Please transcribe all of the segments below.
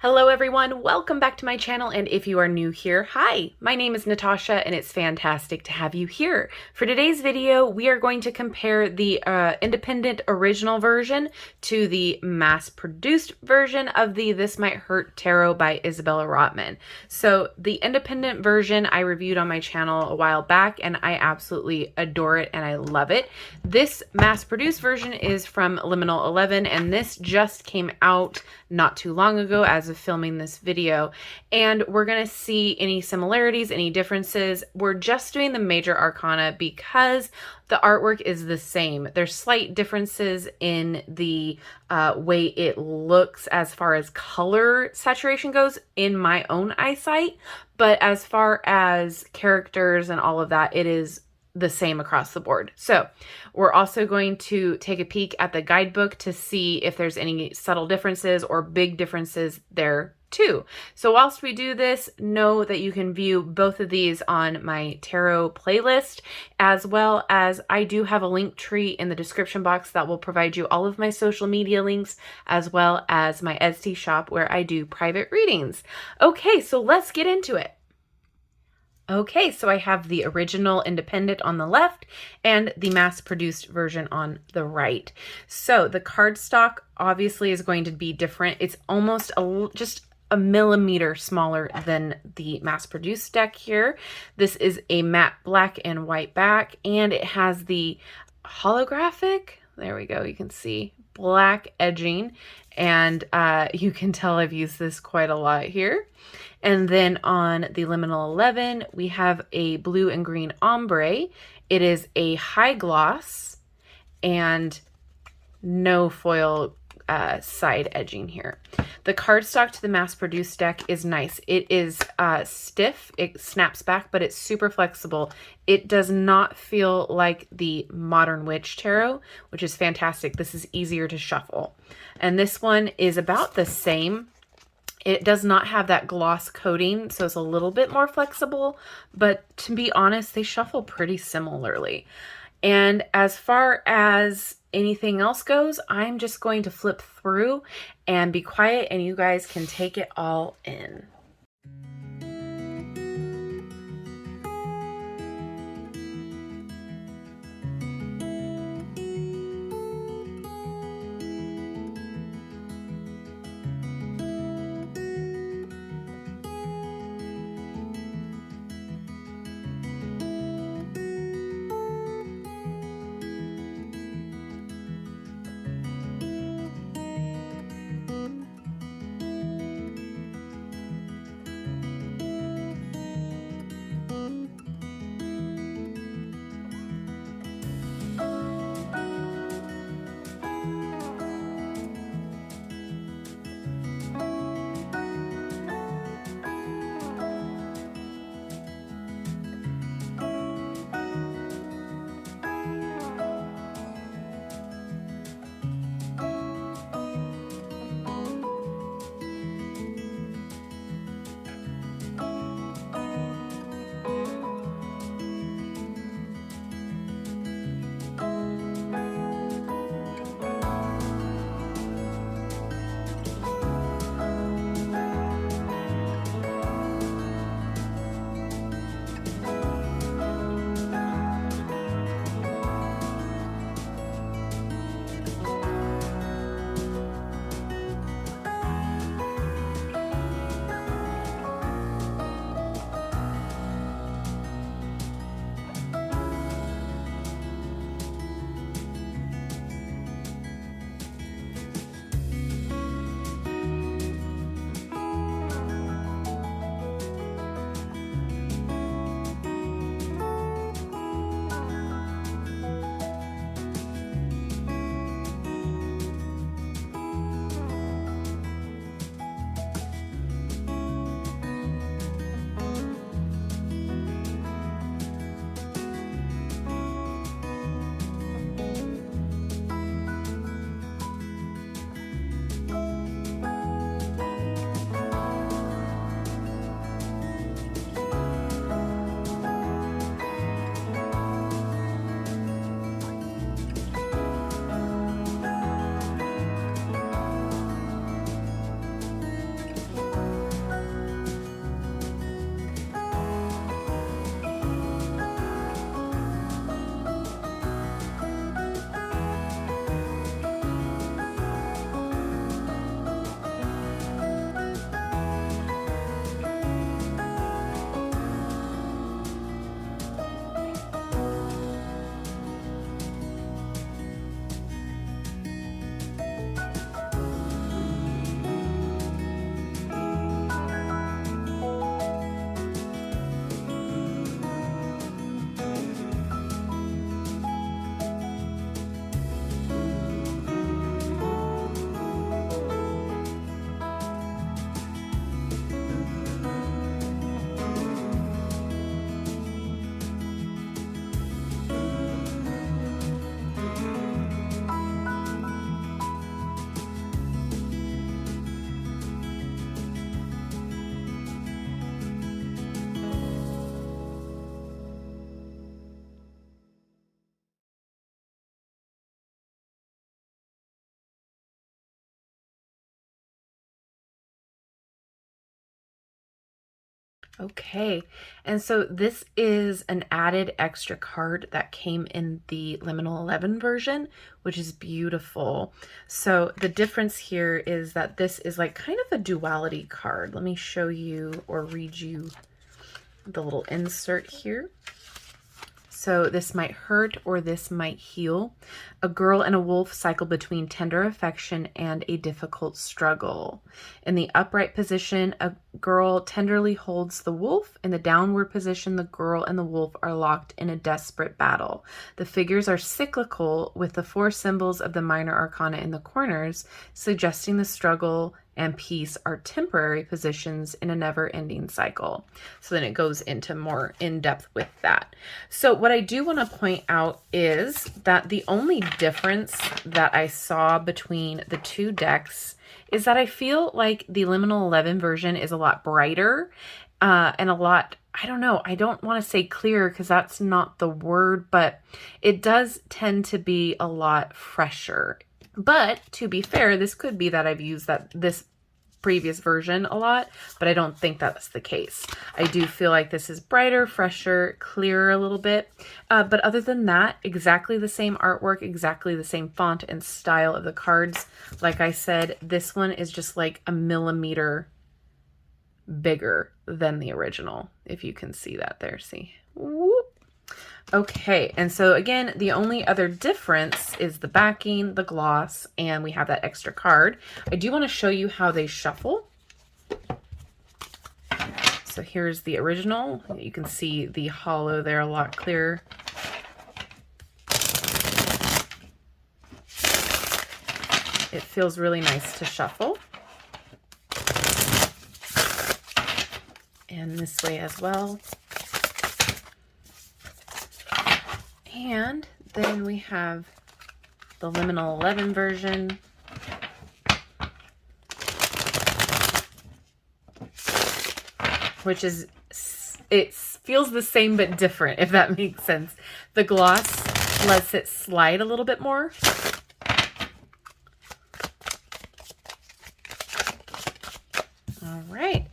Hello everyone, welcome back to my channel, and if you are new here, hi, my name is Natasha and it's fantastic to have you here. For today's video, we are going to compare the independent original version to the mass-produced version of the This Might Hurt Tarot by Isabella Rotman. So the independent version I reviewed on my channel a while back and I absolutely adore it and I love it. This mass-produced version is from Liminal 11 and this just came out not too long ago as of filming this video, and we're going to see any similarities, any differences. We're just doing the major arcana because the artwork is the same. There's slight differences in the way it looks as far as color saturation goes in my own eyesight, but as far as characters and all of that, it is the same across the board. So we're also going to take a peek at the guidebook to see if there's any subtle differences or big differences there too. So whilst we do this, know that you can view both of these on my tarot playlist, as well as I do have a link tree in the description box that will provide you all of my social media links, as well as my Etsy shop where I do private readings. Okay, so let's get into it. Okay, so I have the original independent on the left and the mass-produced version on the right. So the cardstock obviously is going to be different. It's almost just a millimeter smaller than the mass-produced deck here. This is a matte black and white back, and it has the holographic, there we go, you can see, black edging, and you can tell I've used this quite a lot here. And then on the Liminal 11, we have a blue and green ombre. It is a high gloss and no foil side edging here. The cardstock to the mass-produced deck is nice. It is stiff, it snaps back, but it's super flexible. It does not feel like the Modern Witch Tarot, which is fantastic. This is easier to shuffle. And this one is about the same. It does not have that gloss coating, so it's a little bit more flexible, but to be honest, they shuffle pretty similarly. And as far as anything else goes, I'm just going to flip through and be quiet and you guys can take it all in. Okay, and so this is an added extra card that came in the Liminal 11 version, which is beautiful. So the difference here is that this is like kind of a duality card. Let me show you or read you the little insert here. So this might hurt or this might heal. A girl and a wolf cycle between tender affection and a difficult struggle. In the upright position, a girl tenderly holds the wolf. In the downward position, the girl and the wolf are locked in a desperate battle. The figures are cyclical, with the 4 symbols of the minor arcana in the corners, suggesting the struggle and peace are temporary positions in a never-ending cycle. So then it goes into more in-depth with that. So what I do want to point out is that the only difference that I saw between the two decks is that I feel like the Liminal 11 version is a lot brighter and a lot, I don't know, I don't want to say clear because that's not the word, but it does tend to be a lot fresher. But to be fair, this could be that I've used this previous version a lot, but I don't think that's the case. I do feel like this is brighter, fresher, clearer a little bit. But other than that, exactly the same artwork, exactly the same font and style of the cards. Like I said, this one is just like a millimeter bigger than the original, if you can see that there. See? Whoop. Okay, and so again, the only other difference is the backing, the gloss, and we have that extra card. I do want to show you how they shuffle. So here's the original. You can see the hollow there a lot clearer. It feels really nice to shuffle. And this way as well. And then we have the Liminal 11 version. Which is, it feels the same but different, if that makes sense. The gloss lets it slide a little bit more. All right.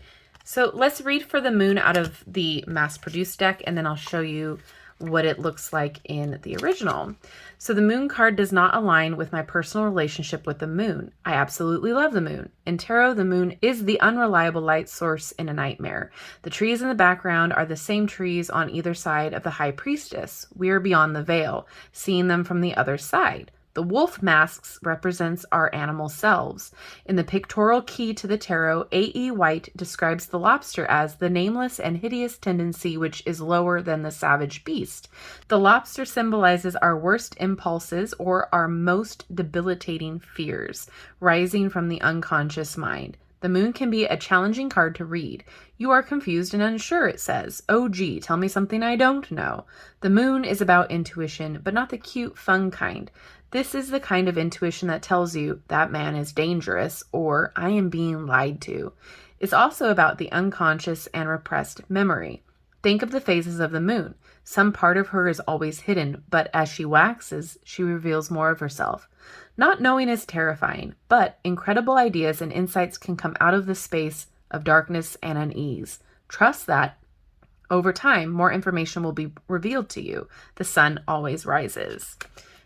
So let's read for the moon out of the mass-produced deck, and then I'll show you what it looks like in the original. So the moon card does not align with my personal relationship with the moon. I absolutely love the moon. In tarot, the moon is the unreliable light source in a nightmare. The trees in the background are the same trees on either side of the high priestess. We are beyond the veil, seeing them from the other side. The wolf masks represents our animal selves. In the pictorial key to the tarot, A.E. White describes the lobster as the nameless and hideous tendency which is lower than the savage beast. The lobster symbolizes our worst impulses or our most debilitating fears, rising from the unconscious mind. The moon can be a challenging card to read. You are confused and unsure, it says. Oh gee, tell me something I don't know. The moon is about intuition, but not the cute, fun kind. This is the kind of intuition that tells you that man is dangerous or I am being lied to. It's also about the unconscious and repressed memory. Think of the phases of the moon. Some part of her is always hidden, but as she waxes, she reveals more of herself. Not knowing is terrifying, but incredible ideas and insights can come out of the space of darkness and unease. Trust that over time, more information will be revealed to you. The sun always rises.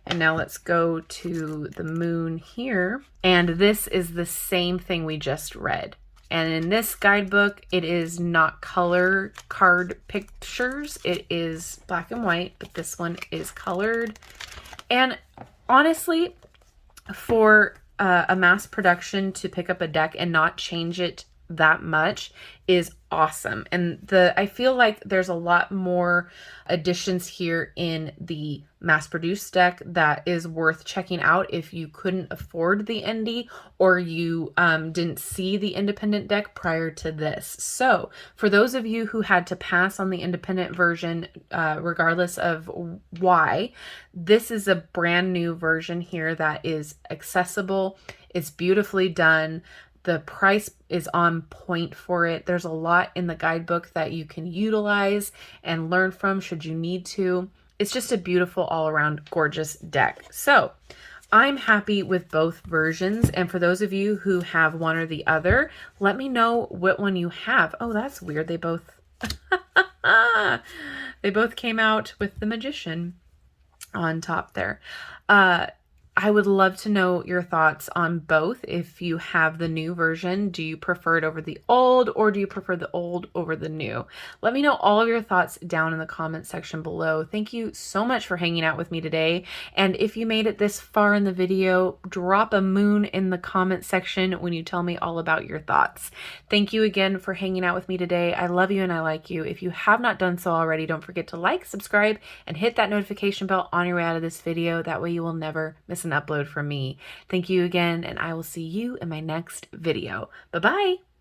And now let's go to the moon here. And this is the same thing we just read. And in this guidebook, it is not color card pictures. It is black and white, but this one is colored. And honestly, for a mass production to pick up a deck and not change it that much is awesome. And I feel like there's a lot more additions here in the mass-produced deck that is worth checking out if you couldn't afford the indie or you didn't see the independent deck prior to this. So for those of you who had to pass on the independent version, regardless of why, this is a brand new version here that is accessible. It's beautifully done. The price is on point for it. There's a lot in the guidebook that you can utilize and learn from should you need to. It's just a beautiful all-around gorgeous deck. So I'm happy with both versions. And for those of you who have one or the other, let me know what one you have. Oh, that's weird. They both They both came out with the magician on top there. I would love to know your thoughts on both. If you have the new version, do you prefer it over the old, or do you prefer the old over the new? Let me know all of your thoughts down in the comment section below. Thank you so much for hanging out with me today. And if you made it this far in the video, drop a moon in the comment section when you tell me all about your thoughts. Thank you again for hanging out with me today. I love you and I like you. If you have not done so already, don't forget to like, subscribe, and hit that notification bell on your way out of this video. That way you will never miss an upload from me. Thank you again, and I will see you in my next video. Bye-bye.